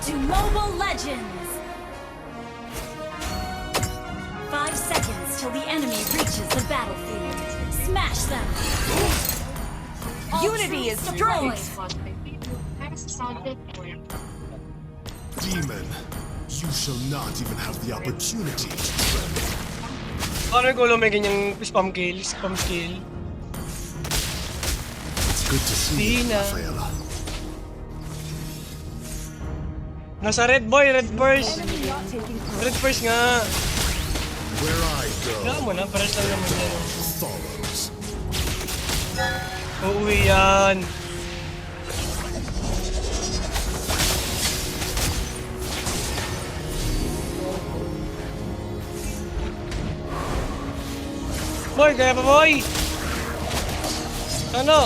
to Mobile Legends! 5 seconds till the enemy reaches the battlefield. Smash them! Unity is strength! Demon, you shall not even have the opportunity to tremble. Parang ko may ganyang spam kill, spam kill. It's good to see you, Dina. Rafaela. Nasa red boy, red first. Red first nga. Where I Kaya go mo na, pares lang naman yan. follows. Uuwi yan. Boy, kaya pa boy! Ano?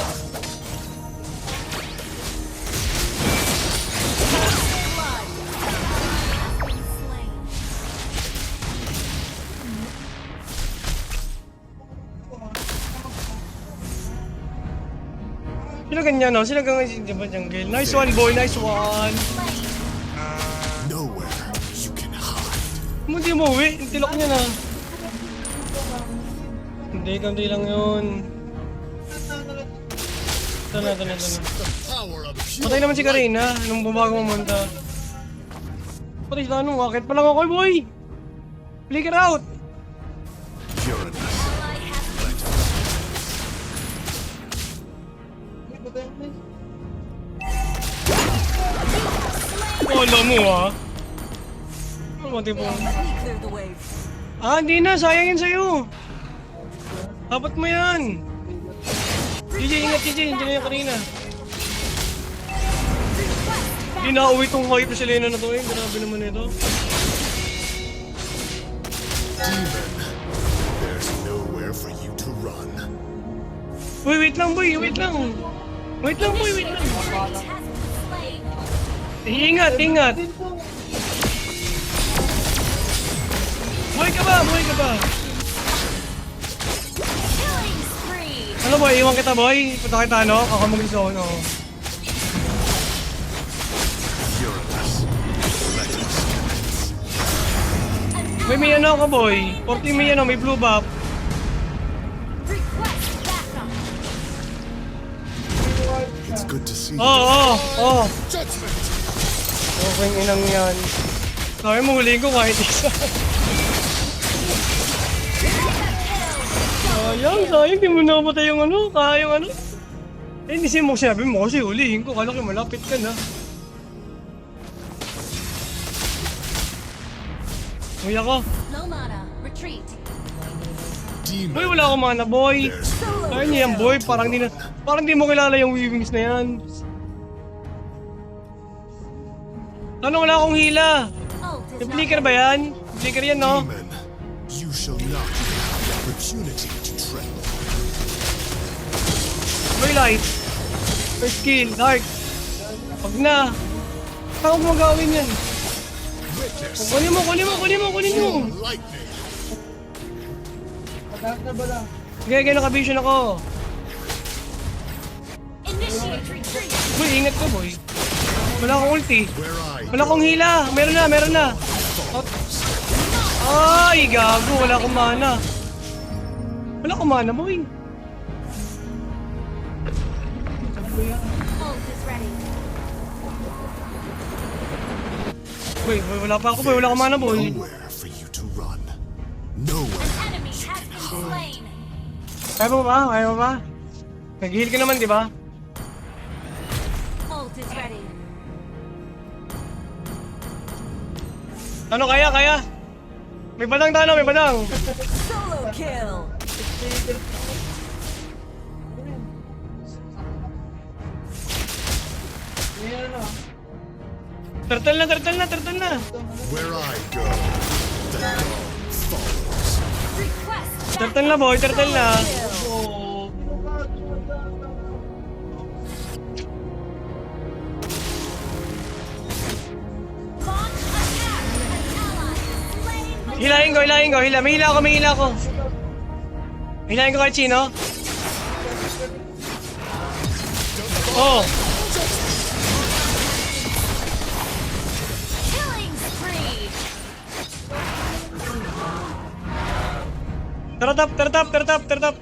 Sino ganyan no? Sino ganyan si jungle? Nice one boy, nice one! Nowhere you can hide. Hindi mo uwi, yung tilok niya na. Hindi, kundi lang yun. Ito na. The power of pure Patay naman si Karina nung bumago mamunta. Patay sa anong akit pa lang ako boy! Flicker out! Uranus. Wala mo ah. Ano tipo? Clear the way. Hindi na, sayang yun sa'yo. Dapat mo yan. GJ, ingat GJ, hindi na yung kanina. Hindi na-uwi tong hype sa Selena na to eh. Grabe naman ito. Demon, there's nowhere for you to run. Uy, wait lang boy, wait lang. Wait lang boy, wait lang. Ingat. Buhay ka ba? Killing spree! Ano boy, iwan kita boy. Punta kita ano, ako mag-zone oh. Uranus. Let us commence. May ano ka boy. 40 may ano, may blue buff. Request backup! It's good to see you. Oh. Judgment. Okay, inang yan. Sabi mo, huliin ko kahit isa. Sayang, di mo napatay yung ano, kaya yung ano. Eh, hindi siya mo sinabi mo kasi huliin ko, kala ko malapit ka na. Uy ako. Low mana, retreat. Demon, Uy, wala akong mana boy. there's Kaya niya yan boy, parang di mo kilala yung weavings na yan. Ano, wala akong hila. Ult is Yung not flicker ba yan? Flicker yan no? demon. You shall not even have the opportunity to tremble. Boy light. First kill, dark. Wag na. Saan ko magagawin yan? Witness Kunin mo. lightning. Sige, naka-vision ako. initiate retreat. Boy, ingat ka boy. Wala akong ulti. Where I Wala akong hila. Meron na. Ay, gago. Wala akong mana. Boy. Ult is ready. Boy, wala pa ako boy. Wala akong mana boy. nowhere for you to run. Nowhere. Enemy has been slain. Kaya mo ba? Nag-heal ka naman, di ba? Ult is ready. Ano, kaya? May badang. Solo kill. Turtle na. Where I go, the dawn follows. Request Turtle na boy, turtle na. kill. Launch attack. An ally is slain. Hilahin ko. May hila ako. Hilahin ko kahit sino. Oh. Tara top.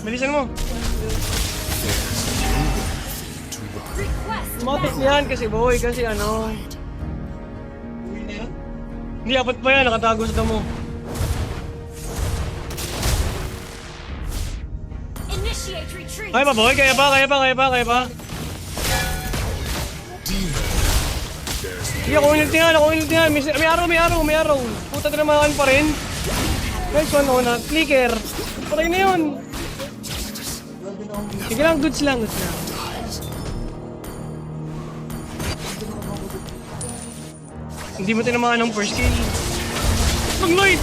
Bilisan mo. Request Matik yan kasi boy, kasi ano. Hindi, apat pa yan, nakatago sa damo. Initiate retreat. Kaya pa boy, kaya pa. Demon. There's Hindi, ako inultihan. May araw. Puta, tinamaan pa rin. Next one, ako na. Clicker. Patay na yun. Sige lang, goods lang. Hindi mo tinamaan ng first kill. Mag-Lloyd!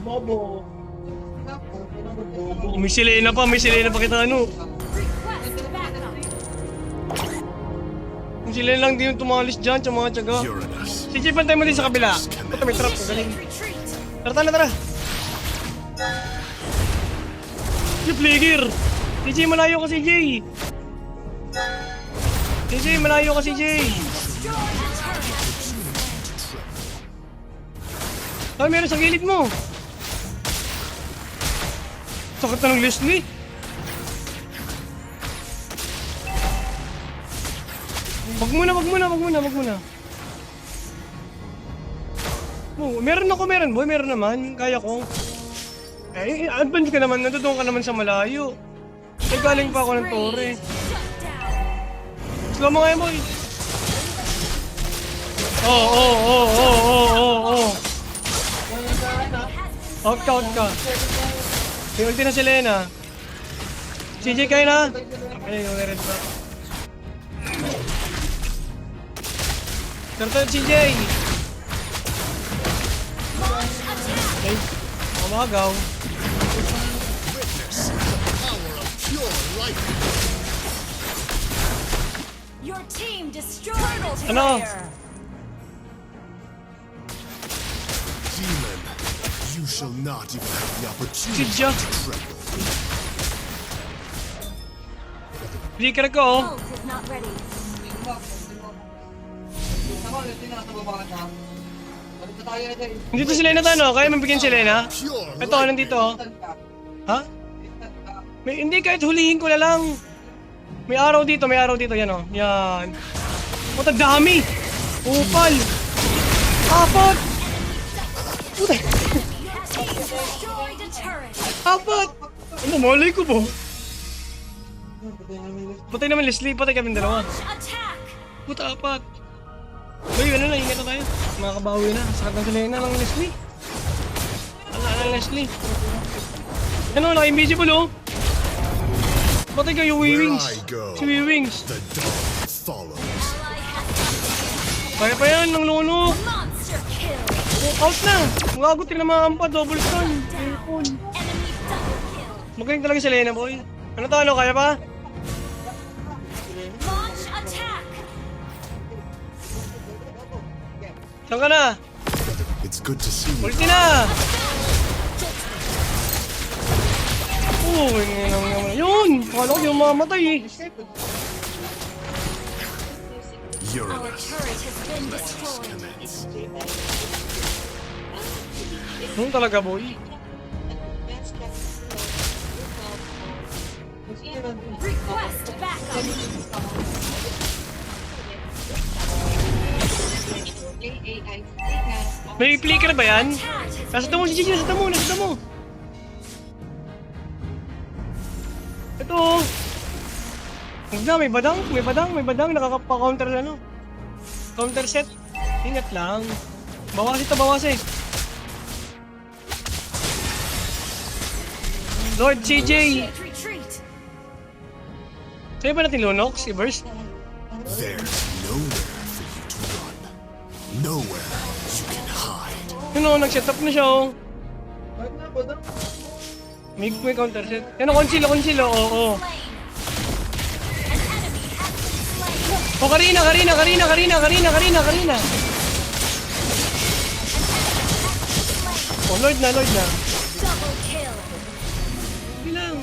Bobo. May Selena pa kita ano. Request backup. Yung Selena lang din yung tumalis dyan, tsaga. Uranus. Si Jay, pantay mo din sa kabila. Puta, may trap. Galing. Initiate retreat. Tara. Yung player. Si Jay, malayo ka si Jay. Malayo ka si Jay. Destroy the turret. Ay, meron sa gilid mo. Sakit na ng Leslie. Wag muna. Oh, meron boy, meron naman. Kaya ko. Eh, advance ka naman, natutuwa ka naman sa malayo. Eh, galing pa ako ng tore. Shut down. Slow mo ngayon, boy. Oh. Out ka. May ulti na si Lena. CJ, kayo na. Okay, yung red pa. Turtle CJ. Launch attack. Okay. Mamagaw. Witness the power of pure light. Your team destroyed the Ano? player. Demon. You shall not even have the opportunity Sidya. to tremble. Flicker ko, oh. Ult is not ready. Nandito si Lena tayo, no? Kaya mabigyan si Lena? Pure Ito, nandito, oh. Ha? Hindi, kahit hulihin ko na lang. May araw dito, yan, oh. Yan. Puta, dami! Upal! Apat! Puta, Your team destroyed a turret. apat! Ano, malay ko po. Patay naman Leslie, patay kami dalawa. Launch attack. Puta, apat. Uy, ano na, ingat na tayo. Makakabawi na. Sakit ng Selena ng Leslie. Wala na Leslie. Ano, naka-invisible, oh. Patay kayo, Where Wee-Wings. I go, Si Wee-Wings. the dawn follows. Ally has Kaya pa yan, ng luno. monster kill. Oh, out na. Magagot din naman ang pa, double stun. Aircon. Enemy double kill. Magaling talaga si Selena, boy. Ano to, ano, kaya pa? Launch attack. Saan ka na? It's good to see you. Ulti na! Oh, yun! Akala ko di mo mamamatay eh. Our Uranus. turret has been destroyed. Commence. Ano talaga, boy? Request backup. May flicker ba yan? Attack. Nasa mo si Gigi, nasa mo. Ito oh. Huwag na, may badang, nakakapa-counter na, no? Counter set. Ingat lang. Bawas eh. Lord CJ! Initiate retreat. Sa'yo ba natin Lunox? I-burst? There's nowhere for you to run. Nowhere you can hide. Yun o, nag-set up na siya oh. May counter set. Yan o, conceal, oo. Slain. An enemy has been slain. Oh, Karina! Oh, Lord na. Double kill. Bilang,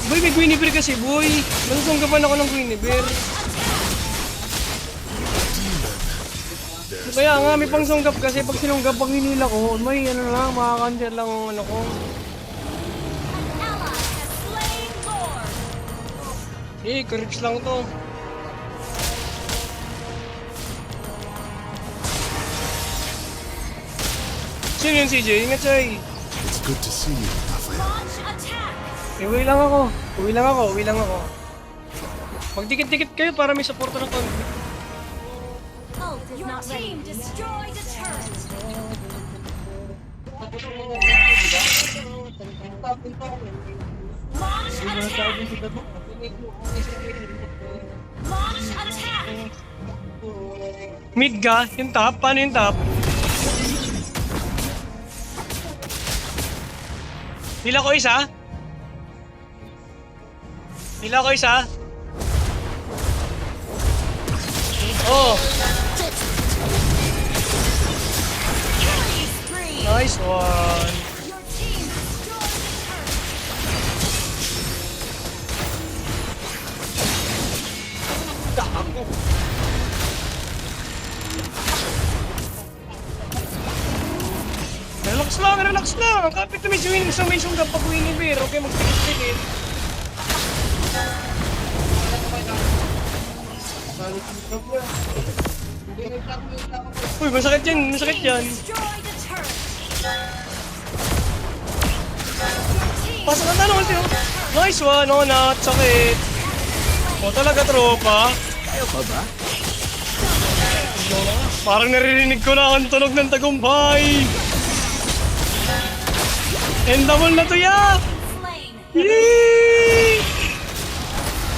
Boy, may Guinevere kasi, boy. Nagtunggapan ako ng Guinevere. Kaya nga, may pang sunggap kasi pag sinunggap, pag hinila ko, may ano lang, makakancel lang ang ano ko. Ally has slain Lord. Creeps lang to. Sino yun, CJ? Ingat siya eh. It's good to see you, Rafael. Launch attack. Uwi lang ako. Uwi lang ako. Magdikit-dikit kayo para may supporto ng konti. Ult is not ready. Your team destroyed a turret. Launch attack. Launch attack. Mid ka? Yung top? Paano yung top? Hila ko isa? Oh, Killing spree. nice one. Your team destroyed a turret. Relax lang. Kapit na may sunggap pag winibir. Okay, magtikit-tikit. Uy, masakit yan. Destroyed a turret. Pasok ang tanong sino. Nice one, oh not. Sakit. O talaga tropa. Ayaw pa ba? Parang naririnig ko na ang tunog ng tagumpay. Endable na to ya! Slain. Yee!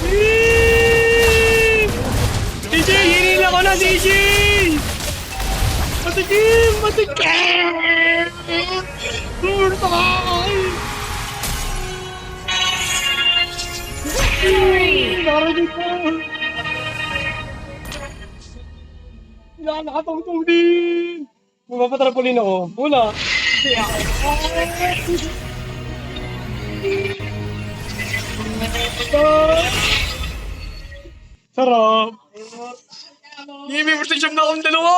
Yee! DJ, hinila ko na DJ! Matikim! Turtay! Narinig ko! Nakatungtong din! Mapapatrapolin ako. Wala. Sarap! Hindi, may protection na akong dalawa!